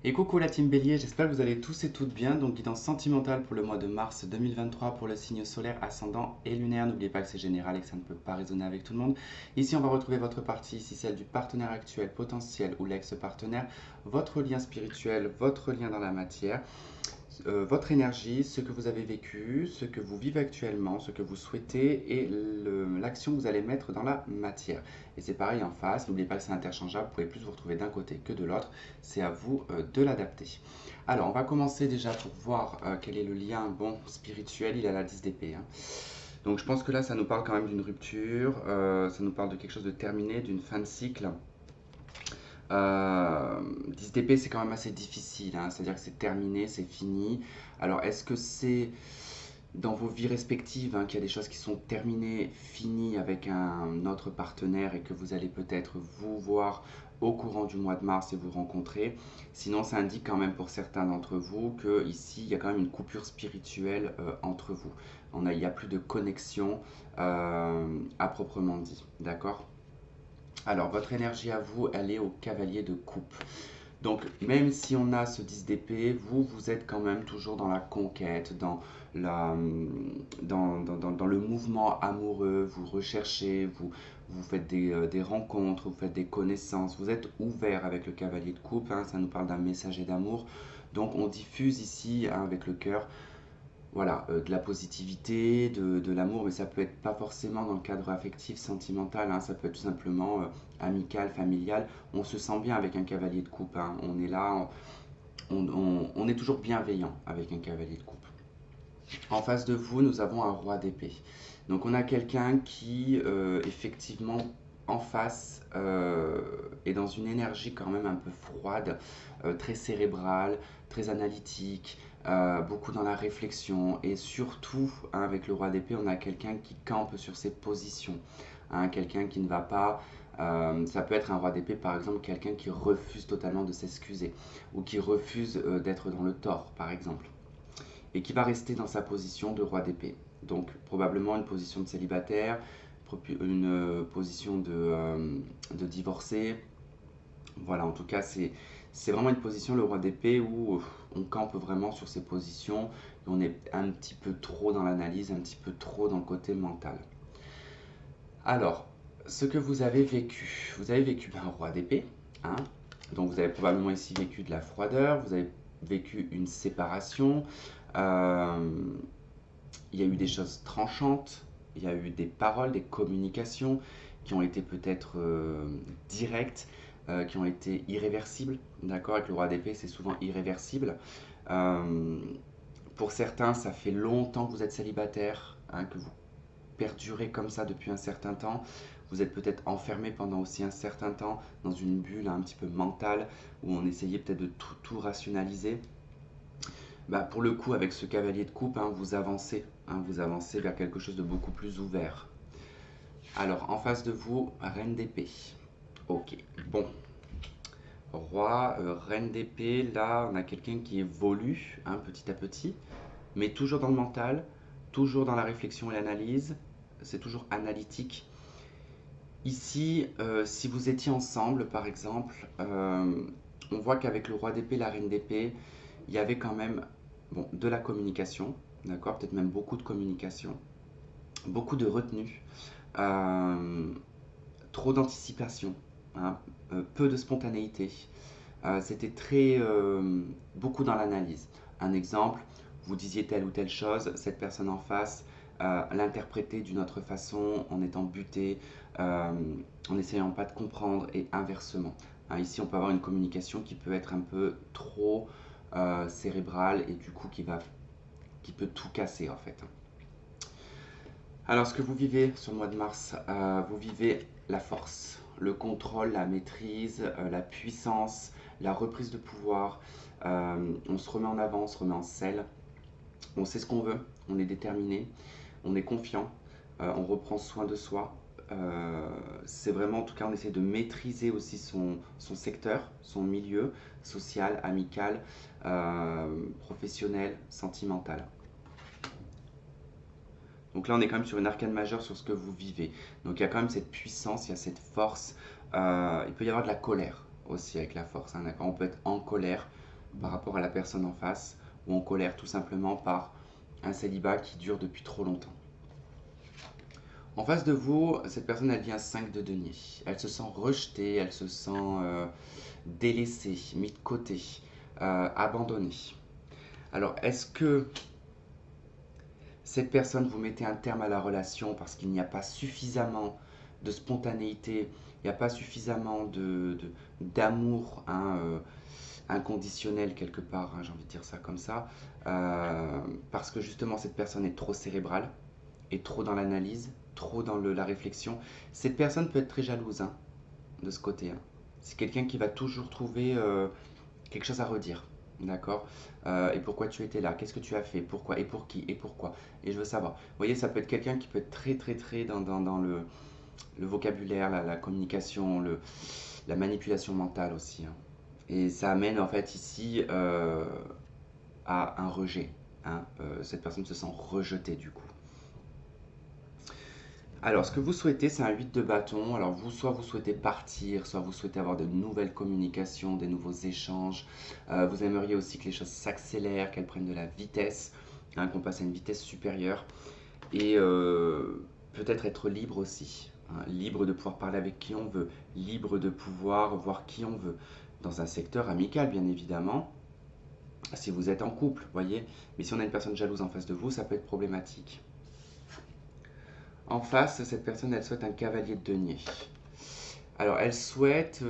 Et coucou la team Bélier, j'espère que vous allez tous et toutes bien. Donc guidance sentimentale pour le mois de mars 2023 pour le signe solaire, ascendant et lunaire. N'oubliez pas que c'est général et que ça ne peut pas résonner avec tout le monde. Ici on va retrouver votre partie, ici celle du partenaire actuel, potentiel ou l'ex-partenaire, votre lien spirituel, votre lien dans la matière, votre énergie, ce que vous avez vécu, ce que vous vivez actuellement, ce que vous souhaitez et l'action que vous allez mettre dans la matière. Et c'est pareil en face, n'oubliez pas que c'est interchangeable, vous pouvez plus vous retrouver d'un côté que de l'autre, c'est à vous de l'adapter. Alors on va commencer déjà pour voir quel est le lien bon spirituel, il a la 10 d'épée. Hein. Donc je pense que là ça nous parle quand même d'une rupture, ça nous parle de quelque chose de terminé, d'une fin de cycle. 10 DP, c'est quand même assez difficile, hein, c'est-à-dire que c'est terminé, c'est fini. Alors, est-ce que c'est dans vos vies respectives hein, qu'il y a des choses qui sont terminées, finies avec un autre partenaire et que vous allez peut-être vous voir au courant du mois de mars et vous rencontrer. Sinon, ça indique quand même pour certains d'entre vous qu'ici, il y a quand même une coupure spirituelle entre vous. Il n'y a plus de connexion à proprement dit, d'accord? Alors, votre énergie à vous, elle est au cavalier de coupe. Donc, même si on a ce 10 d'épée, vous êtes quand même toujours dans la conquête, dans le mouvement amoureux, vous recherchez, vous faites des rencontres, vous faites des connaissances, vous êtes ouvert avec le cavalier de coupe, hein, ça nous parle d'un messager d'amour. Donc, on diffuse ici, hein, avec le cœur, voilà, de la positivité, de l'amour, mais ça peut être pas forcément dans le cadre affectif, sentimental, hein, ça peut être tout simplement amical, familial. On se sent bien avec un cavalier de coupe, hein, on est là, on est toujours bienveillant avec un cavalier de coupe. En face de vous, nous avons un roi d'épée. Donc on a quelqu'un qui, effectivement, en face, est dans une énergie quand même un peu froide, très cérébrale, très analytique, beaucoup dans la réflexion. Et surtout, hein, avec le roi d'épée, on a quelqu'un qui campe sur ses positions. Hein, quelqu'un qui ne va pas... ça peut être un roi d'épée, par exemple, quelqu'un qui refuse totalement de s'excuser ou qui refuse d'être dans le tort, par exemple et qui va rester dans sa position de roi d'épée. Donc probablement une position de célibataire, une position de divorcé. Voilà, en tout cas, c'est vraiment une position, le roi d'épée, où on campe vraiment sur ses positions et on est un petit peu trop dans l'analyse, un petit peu trop dans le côté mental. Alors, ce que vous avez vécu un roi d'épée, hein, donc vous avez probablement ici vécu de la froideur, vous avez vécu une séparation, euh, il y a eu des choses tranchantes, il y a eu des paroles, des communications qui ont été peut-être directes, qui ont été irréversibles. D'accord, avec le roi d'épée, c'est souvent irréversible. Euh, pour certains, ça fait longtemps que vous êtes célibataire, hein, que vous perdurez comme ça depuis un certain temps. Vous êtes peut-être enfermé pendant aussi un certain temps dans une bulle un petit peu mentale où on essayait peut-être de tout rationaliser. Bah, pour le coup, avec ce cavalier de coupe, hein, vous avancez vers quelque chose de beaucoup plus ouvert. Alors, en face de vous, reine d'épée. Ok, bon. Roi, reine d'épée, là, on a quelqu'un qui évolue hein, petit à petit, mais toujours dans le mental, toujours dans la réflexion et l'analyse. C'est toujours analytique. Ici, si vous étiez ensemble, par exemple, on voit qu'avec le roi d'épée, la reine d'épée, il y avait quand même bon, de la communication, d'accord, peut-être même beaucoup de communication, beaucoup de retenue, euh, trop d'anticipation, hein, peu de spontanéité. C'était très beaucoup dans l'analyse. Un exemple, vous disiez telle ou telle chose, cette personne en face l'interpréter d'une autre façon, en étant buté, euh, en n'essayant pas de comprendre et inversement. Hein, ici, on peut avoir une communication qui peut être un peu trop cérébrale et du coup qui peut tout casser en fait. Alors, ce que vous vivez sur le mois de mars, vous vivez la force, le contrôle, la maîtrise, la puissance, la reprise de pouvoir. On se remet en avant, on se remet en selle. On sait ce qu'on veut, on est déterminé, on est confiant, on reprend soin de soi. C'est vraiment, en tout cas, on essaie de maîtriser aussi son secteur, son milieu social, amical, professionnel, sentimental. Donc là, on est quand même sur une arcane majeure sur ce que vous vivez. Donc il y a quand même cette puissance, il y a cette force. Il peut y avoir de la colère aussi avec la force. Hein, d'accord, on peut être en colère. par rapport à la personne en face, ou en colère tout simplement par un célibat qui dure depuis trop longtemps. En face de vous, cette personne, elle vient à 5 de denier. Elle se sent rejetée, elle se sent délaissée, mise de côté, abandonnée. Alors, est-ce que cette personne, vous mettez un terme à la relation parce qu'il n'y a pas suffisamment de spontanéité, il n'y a pas suffisamment d'amour inconditionnel quelque part, hein, j'ai envie de dire ça comme ça, parce que justement cette personne est trop cérébrale, est trop dans l'analyse, trop dans la réflexion. Cette personne peut être très jalouse, hein, de ce côté, hein. C'est quelqu'un qui va toujours trouver quelque chose à redire. D'accord. Et pourquoi tu étais là? Qu'est-ce que tu as fait? Pourquoi? Et pour qui? Et pourquoi? Et je veux savoir. Vous voyez, ça peut être quelqu'un qui peut être très, très, très dans le vocabulaire, la communication, la manipulation mentale aussi, hein. Et ça amène en fait ici à un rejet, hein. Cette personne se sent rejetée du coup. Alors, ce que vous souhaitez, c'est un 8 de bâton. Alors, vous, soit vous souhaitez partir, soit vous souhaitez avoir de nouvelles communications, des nouveaux échanges. Vous aimeriez aussi que les choses s'accélèrent, qu'elles prennent de la vitesse, hein, qu'on passe à une vitesse supérieure. Et peut-être être libre aussi, hein, libre de pouvoir parler avec qui on veut, libre de pouvoir voir qui on veut. Dans un secteur amical, bien évidemment, si vous êtes en couple, voyez. Mais si on a une personne jalouse en face de vous, ça peut être problématique. En face, cette personne, elle souhaite un cavalier de denier. Alors, elle souhaite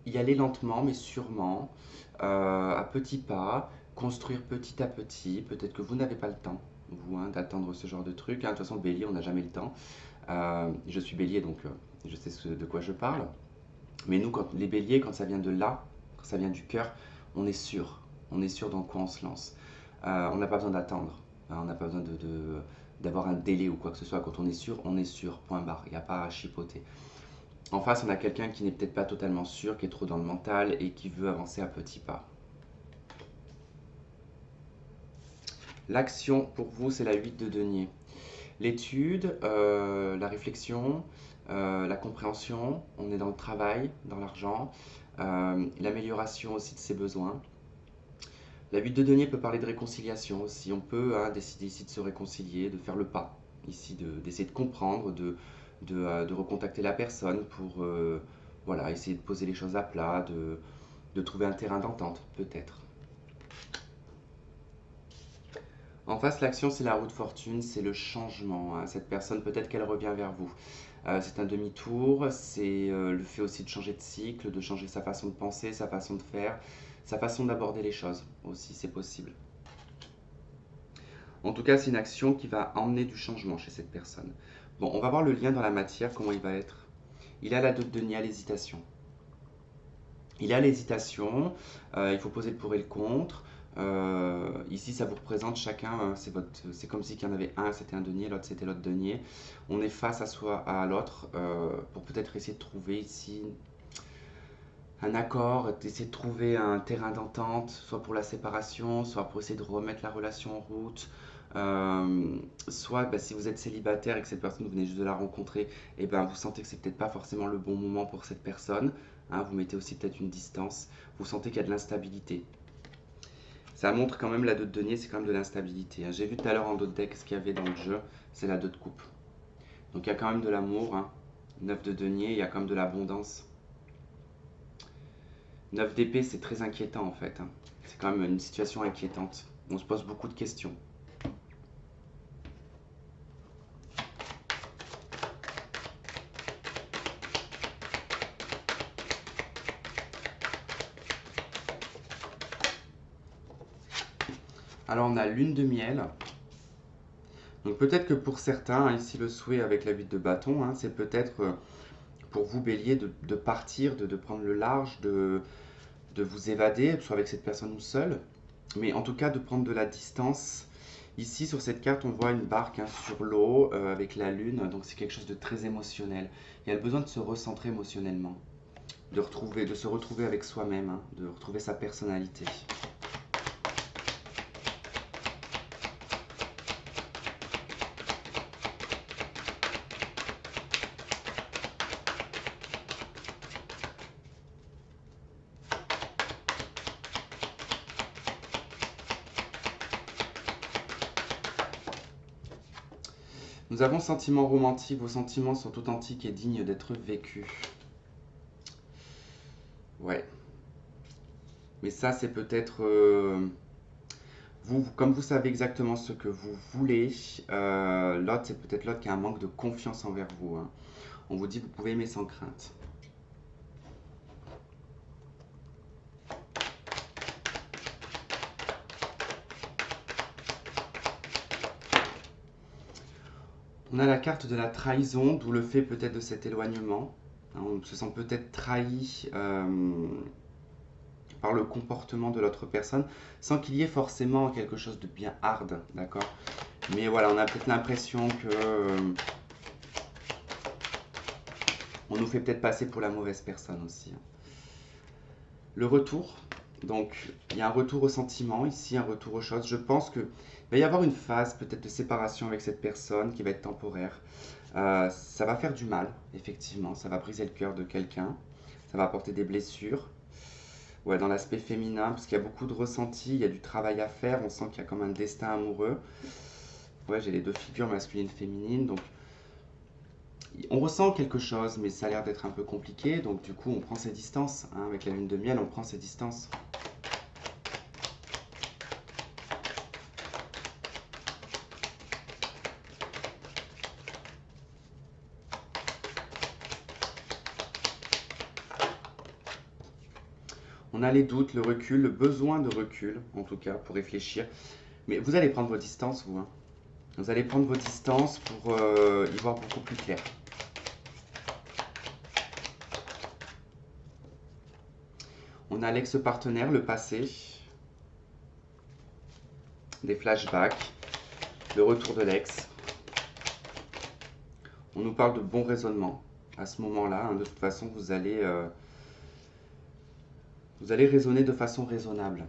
y aller lentement, mais sûrement, à petits pas, construire petit à petit. Peut-être que vous n'avez pas le temps, vous, hein, d'attendre ce genre de truc, hein. De toute façon, Bélier, on n'a jamais le temps. Je suis Bélier, donc je sais de quoi je parle. Mais nous, quand, les Béliers, quand ça vient de là, quand ça vient du cœur, on est sûr. On est sûr dans quoi on se lance. On n'a pas besoin d'attendre, hein. On n'a pas besoin d'avoir un délai ou quoi que ce soit. Quand on est sûr, point barre. Il n'y a pas à chipoter. En face, on a quelqu'un qui n'est peut-être pas totalement sûr, qui est trop dans le mental et qui veut avancer à petits pas. L'action, pour vous, c'est la 8 de denier. L'étude, la réflexion, la compréhension, on est dans le travail, dans l'argent, l'amélioration aussi de ses besoins. La 8 de denier peut parler de réconciliation aussi. On peut, hein, décider ici de se réconcilier, de faire le pas, ici d'essayer de comprendre, de recontacter la personne pour voilà, essayer de poser les choses à plat, de trouver un terrain d'entente, peut-être. En face, l'action, c'est la roue de fortune, c'est le changement, hein. Cette personne, peut-être qu'elle revient vers vous. C'est un demi-tour, c'est le fait aussi de changer de cycle, de changer sa façon de penser, sa façon de faire, sa façon d'aborder les choses aussi, c'est possible. En tout cas, c'est une action qui va emmener du changement chez cette personne. Bon, on va voir le lien dans la matière, comment il va être. Il a la de denier à l'hésitation. Il a l'hésitation, il faut poser le pour et le contre. Ici, ça vous représente chacun, c'est comme si qu'il y en avait un, c'était un denier, l'autre c'était l'autre denier. On est face à l'autre pour peut-être essayer de trouver ici un accord, essayer de trouver un terrain d'entente, soit pour la séparation, soit pour essayer de remettre la relation en route. Soit si vous êtes célibataire et que cette personne, vous venez juste de la rencontrer, et ben, vous sentez que c'est peut-être pas forcément le bon moment pour cette personne, hein. Vous mettez aussi peut-être une distance, vous sentez qu'il y a de l'instabilité. Ça montre quand même la 2 de denier, c'est quand même de l'instabilité, hein. J'ai vu tout à l'heure en d'autres decks ce qu'il y avait dans le jeu, c'est la 2 de coupe. Donc il y a quand même de l'amour, hein. 9 de denier, il y a quand même de l'abondance. 9 d'épée, c'est très inquiétant en fait, hein. C'est quand même une situation inquiétante. On se pose beaucoup de questions. Alors on a lune de miel. Donc peut-être que pour certains, hein, ici le souhait avec la 8 de bâton, hein, c'est peut-être pour vous bélier de partir, de prendre le large, de vous évader, soit avec cette personne ou seul, mais en tout cas de prendre de la distance. Ici sur cette carte on voit une barque, hein, sur l'eau avec la lune, donc c'est quelque chose de très émotionnel. Il y a le besoin de se recentrer émotionnellement, de se retrouver avec soi-même, hein, de retrouver sa personnalité. Nous avons sentiments romantiques, vos sentiments sont authentiques et dignes d'être vécus. Ouais. Mais ça, c'est peut-être... comme vous savez exactement ce que vous voulez, l'autre, c'est peut-être l'autre qui a un manque de confiance envers vous, hein. On vous dit, vous pouvez aimer sans crainte. On a la carte de la trahison, d'où le fait peut-être de cet éloignement. On se sent peut-être trahi par le comportement de l'autre personne, sans qu'il y ait forcément quelque chose de bien hard, d'accord? Mais voilà, on a peut-être l'impression que on nous fait peut-être passer pour la mauvaise personne aussi, hein. Le retour, donc il y a un retour au sentiment, ici un retour aux choses. Je pense qu'il va y avoir une phase peut-être de séparation avec cette personne qui va être temporaire. Ça va faire du mal, effectivement, ça va briser le cœur de quelqu'un, ça va apporter des blessures. Ouais, dans l'aspect féminin, parce qu'il y a beaucoup de ressentis, il y a du travail à faire, on sent qu'il y a comme un destin amoureux. Ouais, j'ai les deux figures masculines et féminines, donc on ressent quelque chose, mais ça a l'air d'être un peu compliqué, donc du coup on prend ses distances, hein, avec la lune de miel, on prend ses distances. On a les doutes, le recul, le besoin de recul, en tout cas, pour réfléchir. Mais vous allez prendre vos distances, vous, hein. Vous allez prendre vos distances pour y voir beaucoup plus clair. On a l'ex-partenaire, le passé, des flashbacks, le retour de l'ex. On nous parle de bon raisonnement à ce moment-là, hein. De toute façon, vous allez raisonner de façon raisonnable.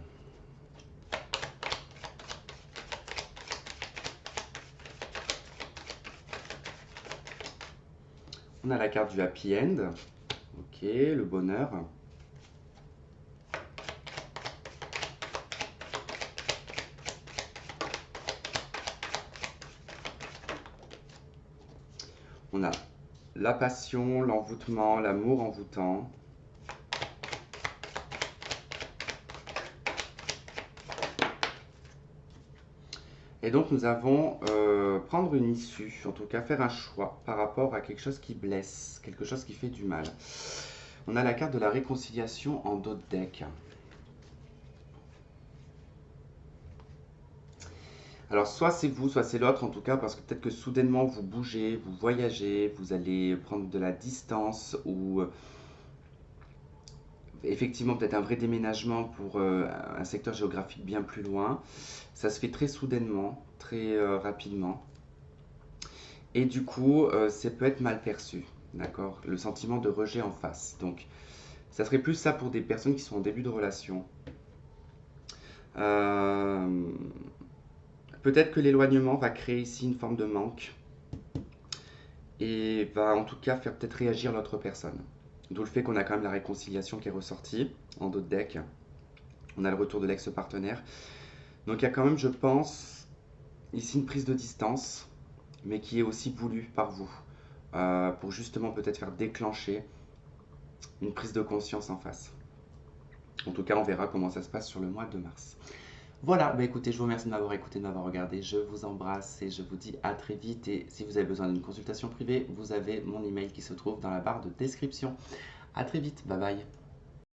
On a la carte du happy end. Ok, le bonheur. On a la passion, l'envoûtement, l'amour envoûtant. Et donc nous avons prendre une issue, en tout cas faire un choix par rapport à quelque chose qui blesse, quelque chose qui fait du mal. On a la carte de la réconciliation en dos de deck. Alors soit c'est vous, soit c'est l'autre en tout cas, parce que peut-être que soudainement vous bougez, vous voyagez, vous allez prendre de la distance ou effectivement peut-être un vrai déménagement pour un secteur géographique bien plus loin. Ça se fait très soudainement, très rapidement. Et du coup, ça peut être mal perçu, d'accord? Le sentiment de rejet en face. Donc, ça serait plus ça pour des personnes qui sont en début de relation. Euh, Peut-être que l'éloignement va créer ici une forme de manque et va en tout cas faire peut-être réagir l'autre personne. D'où le fait qu'on a quand même la réconciliation qui est ressortie en dos de deck. On a le retour de l'ex-partenaire. Donc il y a quand même, je pense, ici une prise de distance, mais qui est aussi voulue par vous, pour justement peut-être faire déclencher une prise de conscience en face. En tout cas, on verra comment ça se passe sur le mois de mars. Voilà, bah écoutez, je vous remercie de m'avoir écouté, de m'avoir regardé. Je vous embrasse et je vous dis à très vite. Et si vous avez besoin d'une consultation privée, vous avez mon email qui se trouve dans la barre de description. À très vite, bye bye.